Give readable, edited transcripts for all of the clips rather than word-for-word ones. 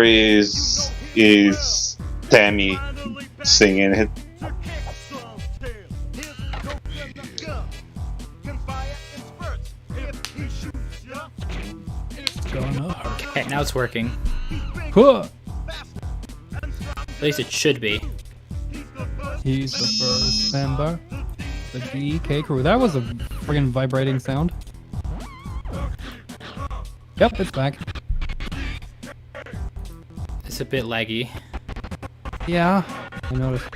is Tammy singing it. Okay, now it's working. Huh. At least it should be. He's the first member. The DK crew. That was a friggin' vibrating sound. Yep, it's back. It's a bit laggy. Yeah, I noticed.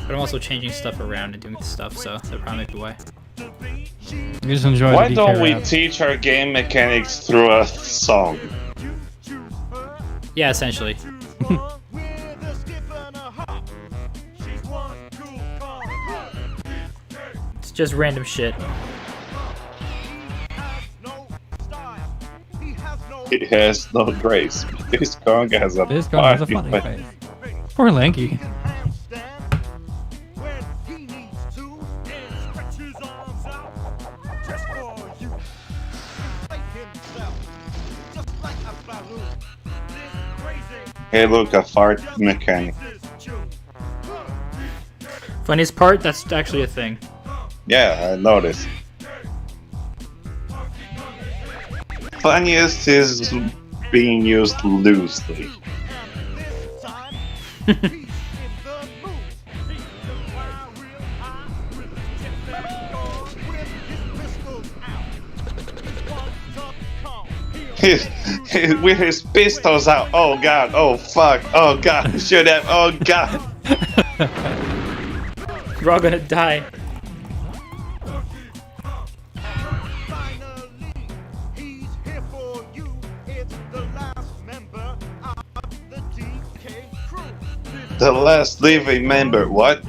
But I'm also changing stuff around and doing stuff, so that probably might be why. You just enjoy Why the DK don't we rap. teach our game mechanics through a song? Yeah, essentially. It's just random shit. It has no grace. This song has a This guy has a funny face. face. Poor Lanky. Hey, look, a fart mechanic. Funniest part, that's actually a thing. Yeah, I noticed. Funniest is being used loosely. With his pistols out. Oh god, oh fuck, oh god, shoot him, oh god. We're all gonna die. The last living member, what?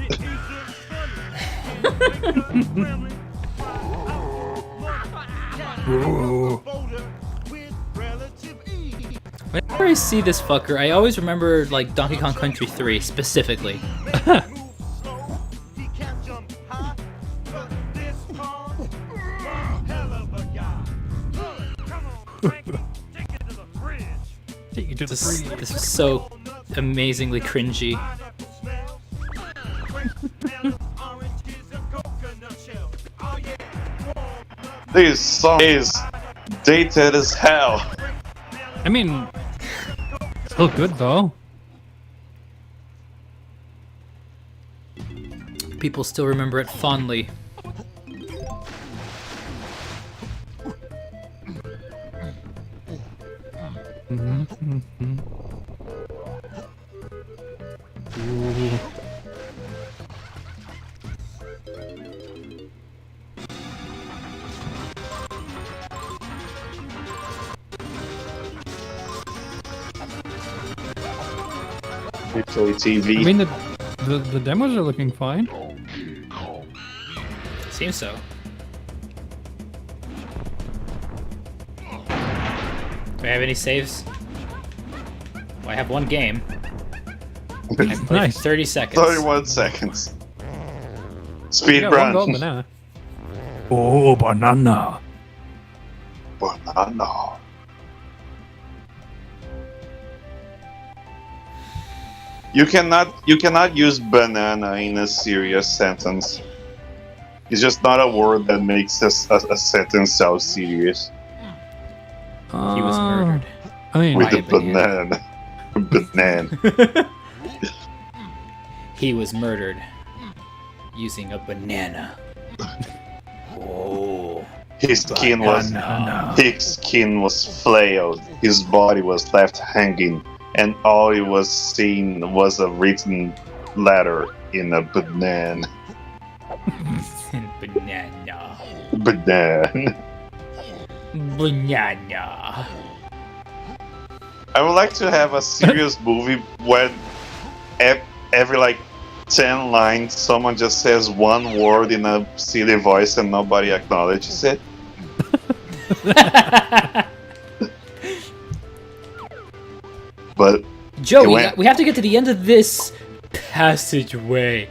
Whenever I see this fucker, I always remember like Donkey Kong Country 3 specifically. Take you to the This, free. this is so amazingly cringy. This song is dated as hell. I mean, still good though. People still remember it fondly. Ooh. Actually, TV. I mean, the demos are looking fine. Seems so. Do I have any saves? Well, I have one game. I played for Nice. 30 seconds. 31 seconds. Speed You got one run. gold banana. Oh, banana. Banana. You cannot use banana in a serious sentence. It's just not a word that makes a sentence sound serious. He was murdered. I mean, With By a a banana. banana. banana. He was murdered using a banana. Oh. His skin was flailed. His body was left hanging, and all it was seen was a written letter in a banana. Banana. Banana. Banana. I would like to have a serious movie when every like 10 lines someone just says one word in a silly voice and nobody acknowledges it. But Joe, It went- we have to get to the end of this passageway.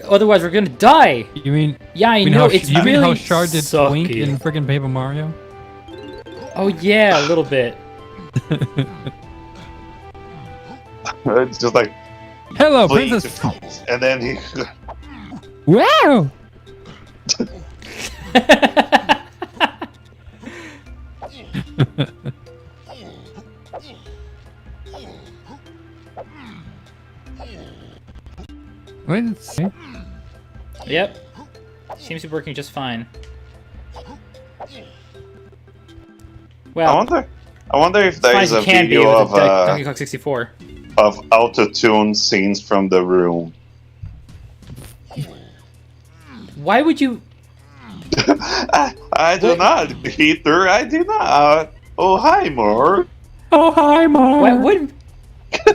Otherwise, we're gonna die. You mean? Yeah, I You mean know. how, It's you really mean how Shar did Twink sucky. in friggin' Paper Mario? Oh yeah, a little bit. It's just like, Hello, please, Princess. and then he. Wow. Wait, let's see. Yep. Seems to be working just fine. I Well, wonder if as fine there as is a you can be video with a Donkey Kong 64. of auto-tune scenes from the room. Why would you? I do not, Peter. I do not. Oh, hi, Mark. Oh, hi, Mom.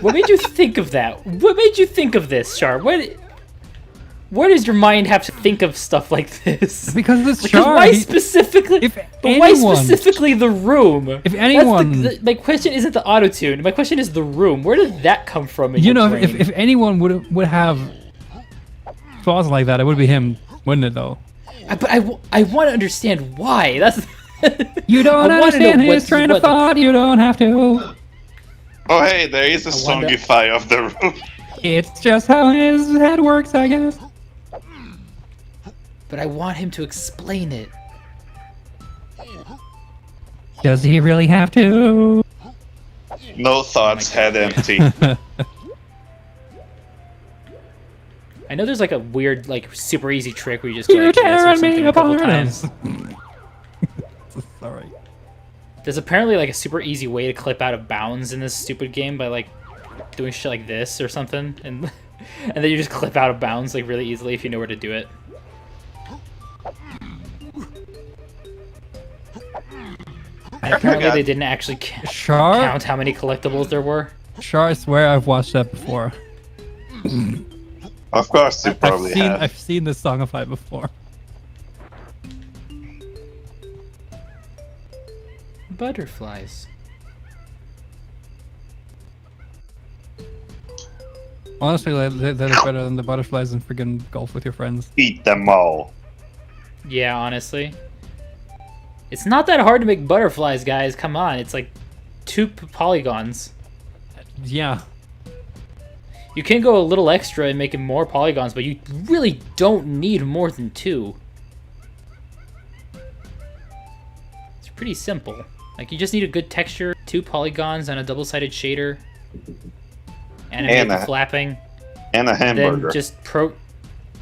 What made you think of that? What made you think of this, Shar? Where does your mind have to think of stuff like this? Because it's Because Shar. why specifically? But why specifically the room? If anyone, my question isn't the auto-tune. My question is the room. Where did that come from? In you your know, brain? if anyone would have thoughts like that, it would be him, wouldn't it? Though. But I want to understand why. That's. You don't I wanna understand know his train of thought. You don't have to. Oh, hey, there is a wonder- songify of the room. It's just how his head works, I guess. But I want him to explain it. Does he really have to? No thoughts, head empty. I know there's like a weird, like super easy trick where you just go You're like this or tearing something me a couple apart. times. Sorry. There's apparently like a super easy way to clip out of bounds in this stupid game by like doing shit like this or something, and and then you just clip out of bounds like really easily if you know where to do it. And apparently they didn't actually Shar? count how many collectibles there were. Shar, I swear I've watched that before. Of course, you probably have. I've seen this songify before. Butterflies. Honestly, that is better than the butterflies and friggin' golf with your friends. Eat them all. Yeah, honestly. It's not that hard to make butterflies, guys. Come on, it's like 2 polygons. Yeah. You can go a little extra and make it more polygons, but you really don't need more than 2. It's pretty simple. Like, you just need a good texture, 2 polygons, and a double-sided shader. Animate the flapping. And a hamburger. Then just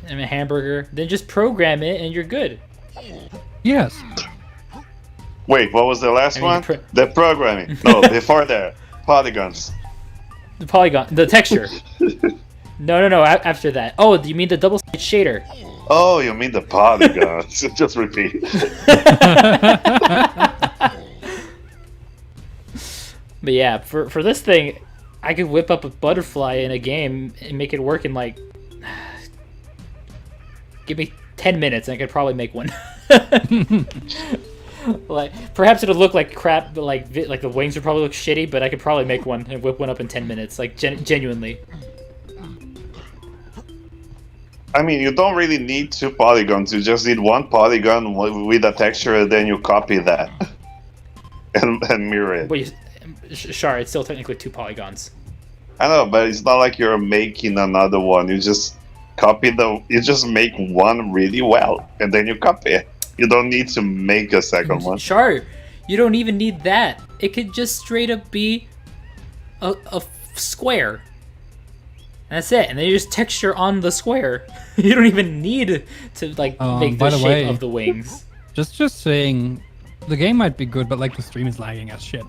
and a hamburger. Then just program it, and you're good. Yes. Wait, what was the last one? The programming. No, before that. Polygons. The polygon, the texture. No, after that. Oh, you mean the double-sided shader? Oh, you mean the polygons. Just repeat. But yeah, for this thing, I could whip up a butterfly in a game and make it work in like... Give me 10 minutes and I could probably make one. Like, perhaps it'll look like crap, but like the wings would probably look shitty, but I could probably make one and whip one up in 10 minutes, like genuinely. I mean, you don't really need 2 polygons. You just need 1 polygon with a texture, and then you copy that and mirror it. But Shar, it's still technically 2 polygons. I know, but it's not like you're making another one. You just you just make one really well, and then you copy it. You don't need to make a second one. Shar, you don't even need that. It could just straight up be a square. That's it, and then you just texture on the square. You don't even need to like make the shape of the wings. Just saying, the game might be good, but like the stream is lagging as shit.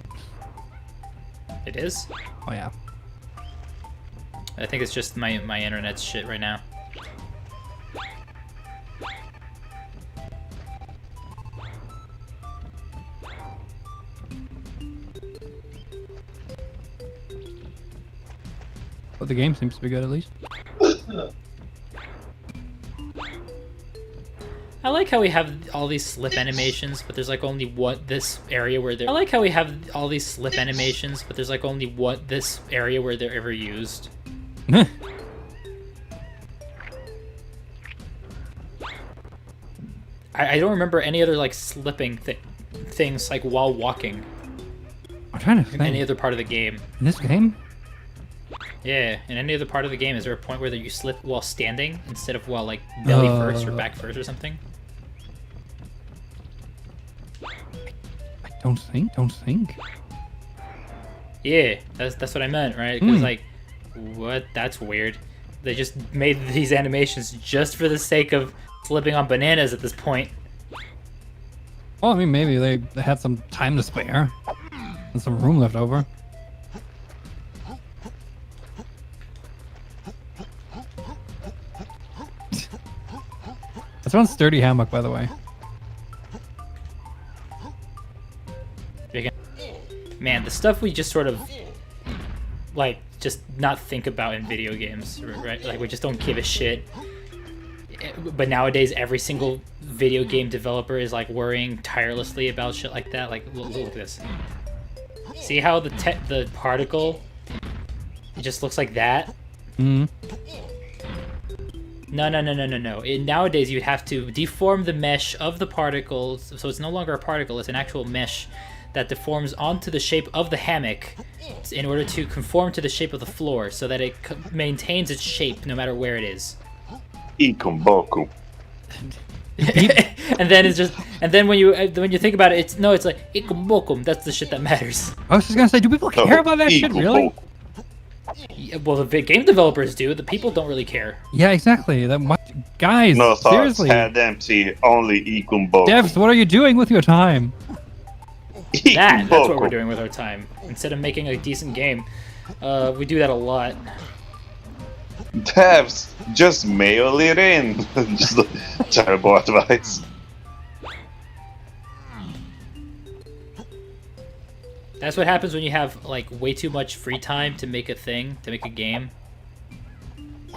It is? Oh yeah. I think it's just my internet's shit right now. But the game seems to be good at least. I like how we have all these slip animations, but there's like only this area where they're. I like how we have all these slip animations, but there's like only this area where they're ever used. I don't remember any other like slipping things like while walking I'm trying to in think. any other part of the game. In this game? Yeah, in any other part of the game, is there a point where you slip while standing instead of while like belly first or back first or something? I don't think. Yeah, that's what I meant, right? Because Hmm. like, what? That's weird. They just made these animations just for the sake of slipping on bananas at this point. Well, I mean, maybe they had some time to spare and some room left over. That's one sturdy hammock, by the way. Man, the stuff we just sort of like just not think about in video games, right? Like we just don't give a shit. But nowadays, every single video game developer is like worrying tirelessly about shit like that. Like, look at this. See how the particle, it just looks like that? Mm. No. Nowadays, you'd have to deform the mesh of the particles, so it's no longer a particle, it's an actual mesh that deforms onto the shape of the hammock in order to conform to the shape of the floor, so that it maintains its shape no matter where it is. Ikumboku. And then it's just, and then when you think about it, it's like ikumbokum. That's the shit that matters. I was just gonna say, do people care about that shit, really? Yeah, well, the game developers do. The people don't really care. Yeah, exactly. Guys, No thoughts, seriously. head empty, only Ikumboku. Devs, what are you doing with your time? That's what we're Ikumboku. doing with our time. Instead of making a decent game, we do that a lot. Devs, just mail it in. Just terrible advice. That's what happens when you have like way too much free time to make a thing, to make a game.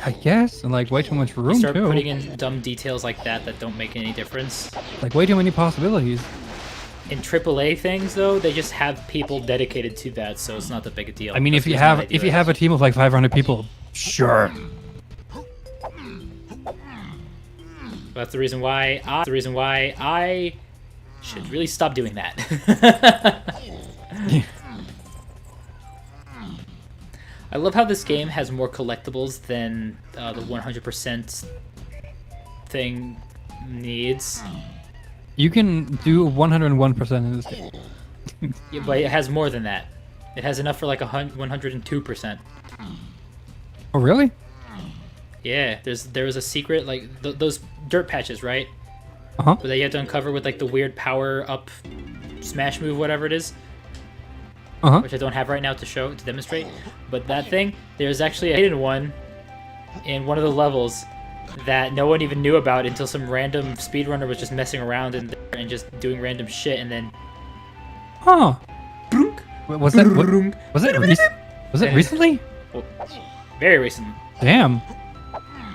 I guess, and like way too much You room start too. putting in dumb details like that don't make any difference. Like way too many possibilities. In AAA things, though, they just have people dedicated to that, so it's not that big a deal. I mean, That's if you the reason why have they do if you it. have a team of like 500 people, sure. That's the reason why I should really stop doing that. I love how this game has more collectibles than the 100% thing needs. You can do 101% in this game. Yeah, but it has more than that. It has enough for like 102%. Oh, really? Yeah, there was a secret, like those dirt patches, right? Uh-huh. But that you have to uncover with like the weird power up smash move, whatever it is, Uh-huh. which I don't have right now to demonstrate. But that thing, there's actually a hidden one in one of the levels that no one even knew about until some random speedrunner was just messing around and just doing random shit, and then Huh. Wait, was that was it recently? well, very recent, Damn.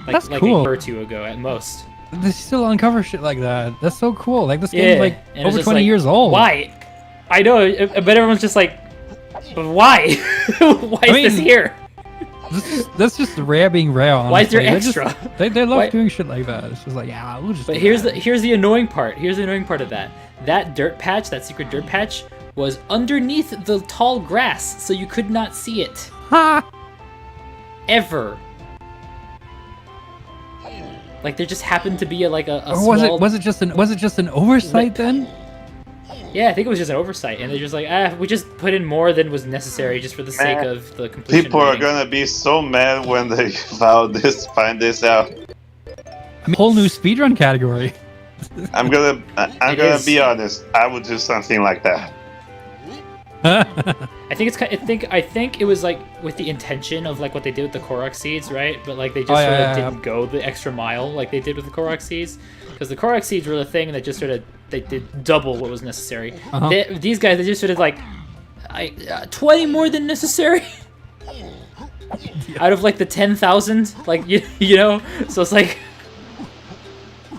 That's like cool. a year or two ago at most. They still uncover shit like that. That's so cool. Like this Yeah, game's like and it's over just 20 like, years old. Why? I know, but everyone's just like, but why? Why is this mean, here? That's just rare being rare. Honestly. Why is there They're just- extra? they love Why- doing shit like that. It's just like, yeah, we'll just. But do here's that. the annoying part. Here's the annoying part of that. That dirt patch, that secret dirt patch, was underneath the tall grass, so you could not see it. Ha! Ever. Like there just happened to be a Or small. was it just an oversight then? Yeah, I think it was just an oversight, and they're just like, we just put in more than was necessary just for the sake Man, of the completion. People are rating. gonna be so mad when they find this out. I mean, whole new speedrun category. I'm gonna It gonna is. be honest. I would do something like that. I think I think it was like with the intention of like what they did with the Korok seeds, right? But like they just Oh, sort of yeah. didn't go the extra mile like they did with the Korok seeds, because the Korok seeds were the thing that just sort of they did double what was necessary. Uh-huh. These guys, they just sort of like 20 more than necessary. Out of like the 10,000, like you know, so it's like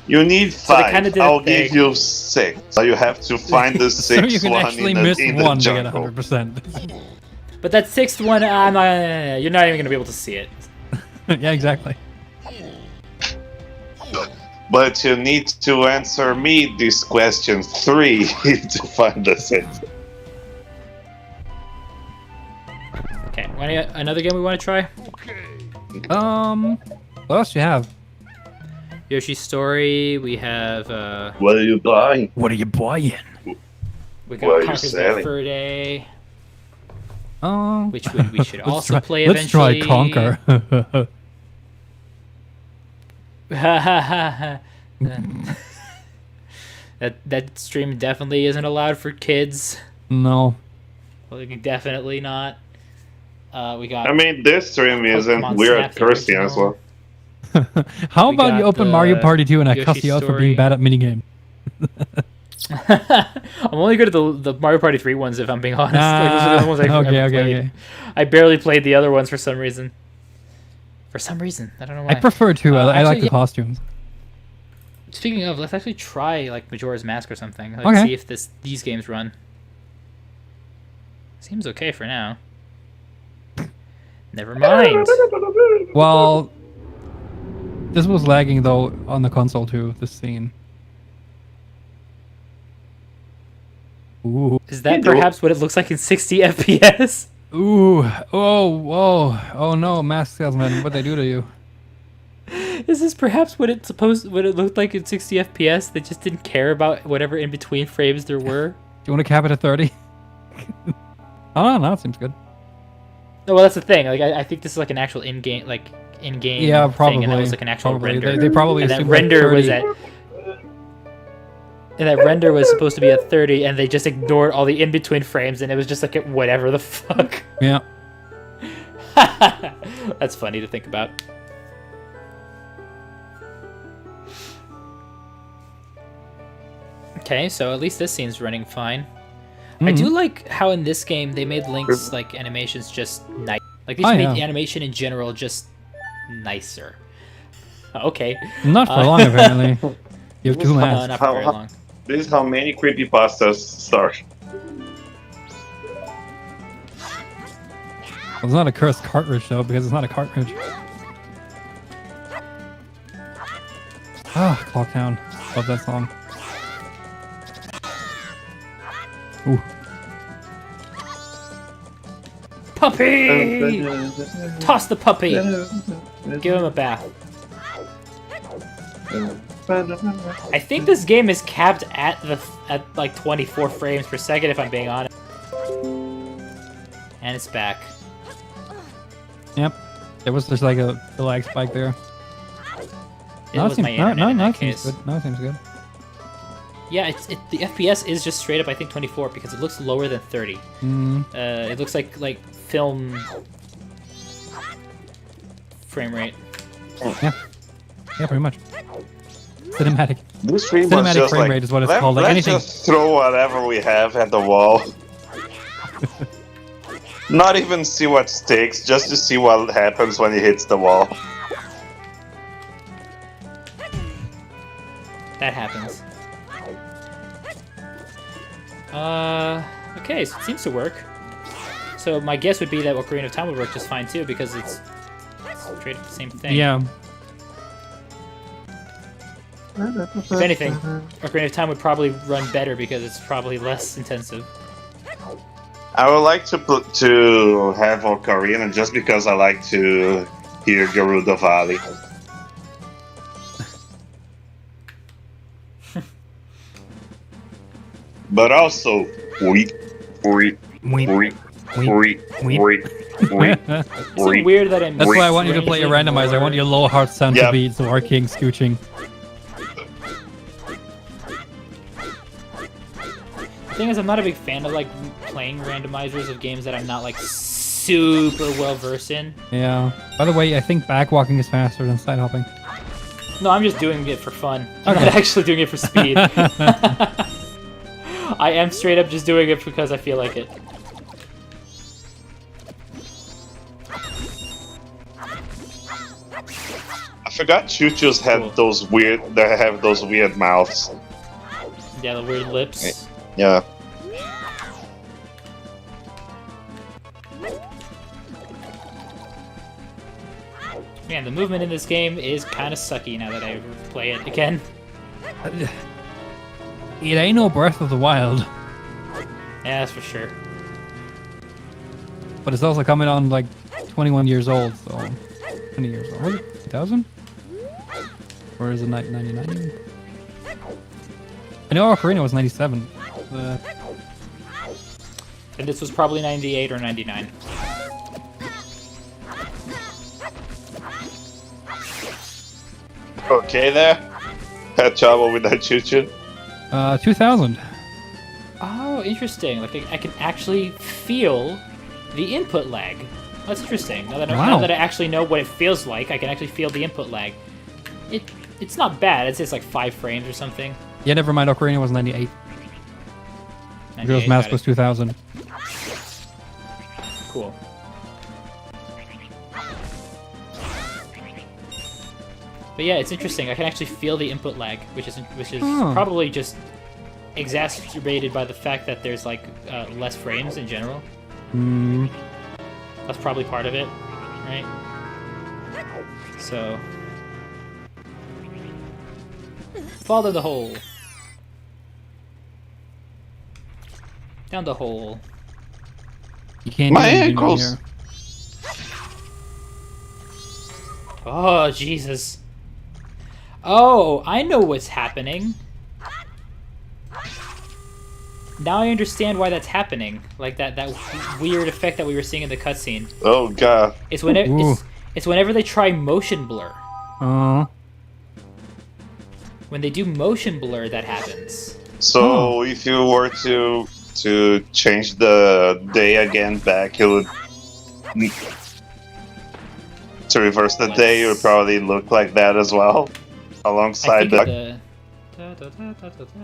You need they 5. kinda did a I'll thing. give you 6. So you have to find the So 6th you can one actually in miss the one to get jungle. 100%. but that sixth one, you're not even gonna be able to see it. Yeah, exactly. But you need to answer me this question 3 to find the answer. Okay, another game we want to try? What else do you have? Yoshi's Story. We have. What are you buying? What are you buying? We What got are you Conker's Bad selling? Fur Day, Oh, which we should also play let's try eventually. Conquer. that stream definitely isn't allowed for kids. No. Like, definitely not. We got. I mean, this stream isn't. Pokemon We're Snap, the cursing as original. well. How We about got you open the Mario Party 2 and I cuss Yoshi you out for Story. being bad at minigame? I'm only good at the Mario Party 3 ones, if I'm being honest. Like, those are the only ones I've ever played. Okay. I barely played the other ones for some reason. I don't know why. I prefer 2. I like actually, the yeah. costumes. Speaking of, let's actually try like Majora's Mask or something. Like, Okay. see if these games run. Seems okay for now. Never mind. Well, this was lagging though on the console too, this scene. Ooh. Is that perhaps what it looks like in 60 FPS? Ooh. Oh, whoa. Oh no, Mask Salesman, what'd they do to you? Is this perhaps what it looked like in 60 FPS? They just didn't care about whatever in between frames there were. Do you want to cap it at 30? Oh, no, it seems good. No, well, that's the thing. Like, I think this is like an actual in-game Yeah, probably. thing, and that was like an actual probably. render. They probably and that assumed, like, render was 30. and that render was supposed to be at 30, and they just ignored all the in-between frames, and it was just like whatever the fuck. Yeah. That's funny to think about. Okay, so at least this scene's running fine. I do like how in this game they made Link's like animations just nice. Like they just made the animation in general just nicer. Okay. Not for long, apparently. You have 2 No, masks. not for very long. This is how many creepypastas start. Well, it's not a cursed cartridge though, because it's not a cartridge. Ah, Clocktown. Love that song. Ooh. Puppy! Toss the puppy! Give him a bath. I think this game is capped at like 24 frames per second, if I'm being honest. And it's back. Yep. There was just like a lag spike there. It was my internet in that seems case. good. Now it seems good. Yeah, the FPS is just straight up, I think, 24 because it looks lower than 30. It looks like film frame rate. Yeah, pretty much. Cinematic. This stream was Cinematic just frame like, rate is what it's called. Like let's anything. just throw whatever we have at the wall. Not even see what sticks, just to see what happens when it hits the wall. That happens. Okay, so it seems to work. So my guess would be that Ocarina of Time would work just fine too, because it's straight up the same thing. Yeah. If anything, Ocarina of Time would probably run better because it's probably less intensive. I would like to have Ocarina just because I like to hear Gerudo Valley. But also, Weep. It's so weird that I'm. That's why I want you to play a randomizer. I want your low heart sound to beat, so arcing scooching. The thing is, I'm not a big fan of like playing randomizers of games that I'm not like super well versed in. Yeah. By the way, I think backwalking is faster than side hopping. No, I'm just doing it for fun. I'm Okay. not actually doing it for speed. I am straight up just doing it because I feel like it. I forgot Choo-Choo's had those weird. They have those weird mouths. Yeah, the weird lips. Yeah. Man, the movement in this game is kind of sucky now that I play it again. It ain't no Breath of the Wild, Yeah, that's for sure. but it's also coming on like 21 years old, so 20 years old. Was it 2000? Or is it 99? I know Ocarina was 97. And this was probably 98 or 99. Okay, there. Had trouble with that choo-choo. 2000. Oh, interesting. Like I can actually feel the input lag. That's interesting. Now Wow. that I actually know what it feels like, I can actually feel the input lag. It's not bad. It's like 5 frames or something. Yeah, never mind. Ocarina was 98. 98, Girls Mask got was it. 2000. Cool. But yeah, it's interesting. I can actually feel the input lag, which is Huh. probably just exacerbated by the fact that there's like less frames in general. Hmm. That's probably part of it, right? So, fall down the hole. Down the hole. You can't My do anything ankles. here. Oh, Jesus. Oh, I know what's happening. Now I understand why that's happening. Like that weird effect that we were seeing in the cutscene. Oh god. It's whenever Ooh. it's whenever they try motion blur. When they do motion blur, that happens. So if you were to change the day again back, it would to reverse the day. It would probably look like that as well, I alongside think the.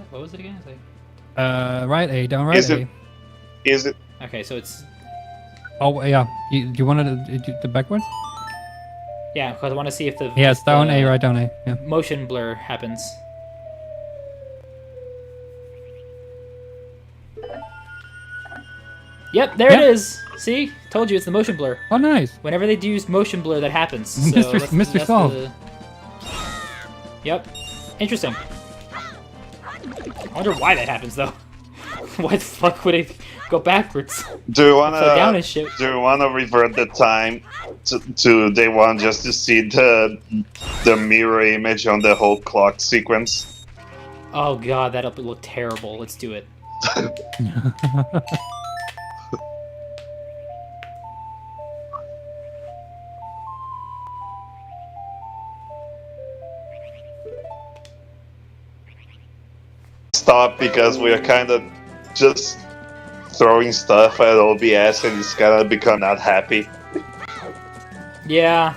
what was it again? It's like, Right A, down right Is A. it- Is it? okay, so it's Oh yeah, you wanted to do the backwards? yeah, because I want to see if the Yeah, it's if down the A, right down A. Yeah. motion blur happens. Yep, there it Yeah. is. See, told you it's the motion blur. Oh, nice. Whenever they do use motion blur, that happens. So Mr. Solve. Yep, interesting. I wonder why that happens though. Why the fuck would it go backwards? Do you Upside down wanna? and shit. Do you wanna revert the time to day one just to see the mirror image on the whole clock sequence? Oh god, that'll look terrible. Let's do it. Stop because we are kind of just throwing stuff at OBS and it's gonna become not happy. Yeah.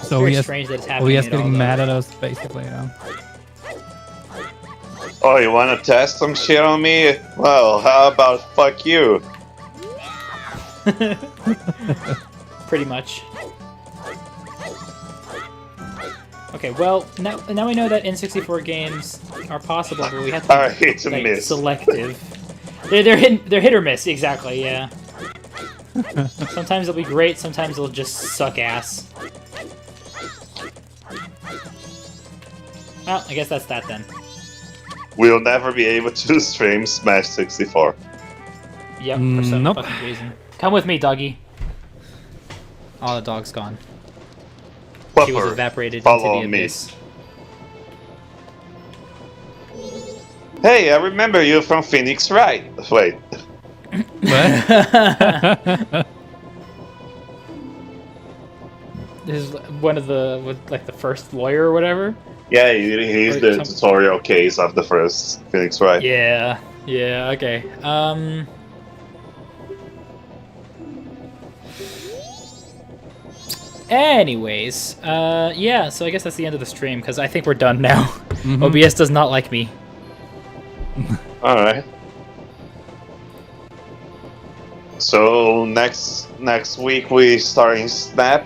So Very we strange that it's happening. OBS at all, getting though. mad at us, basically. Yeah. Oh, you wanna test some shit on me? Well, how about fuck you? Pretty much. Okay, well, now we know that N64 games are possible, but we have to Are be hit and like, miss. selective. They're hit or miss, exactly, yeah. Sometimes they'll be great, sometimes they'll just suck ass. Well, I guess that's that then. We'll never be able to stream Smash 64. Yep, for some Nope. fucking reason. Come with me, doggy. Oh, the dog's gone. She was Pupper, evaporated follow into the me. abyss. Hey, I remember you from Phoenix, right? Wait. This is one of the first lawyer or whatever. Yeah, he's Or the some- tutorial case of the first Phoenix, right? Yeah, okay. Anyways, yeah, so I guess that's the end of the stream, because I think we're done now. Mhm. OBS does not like me. Alright. So next week we starting Snap.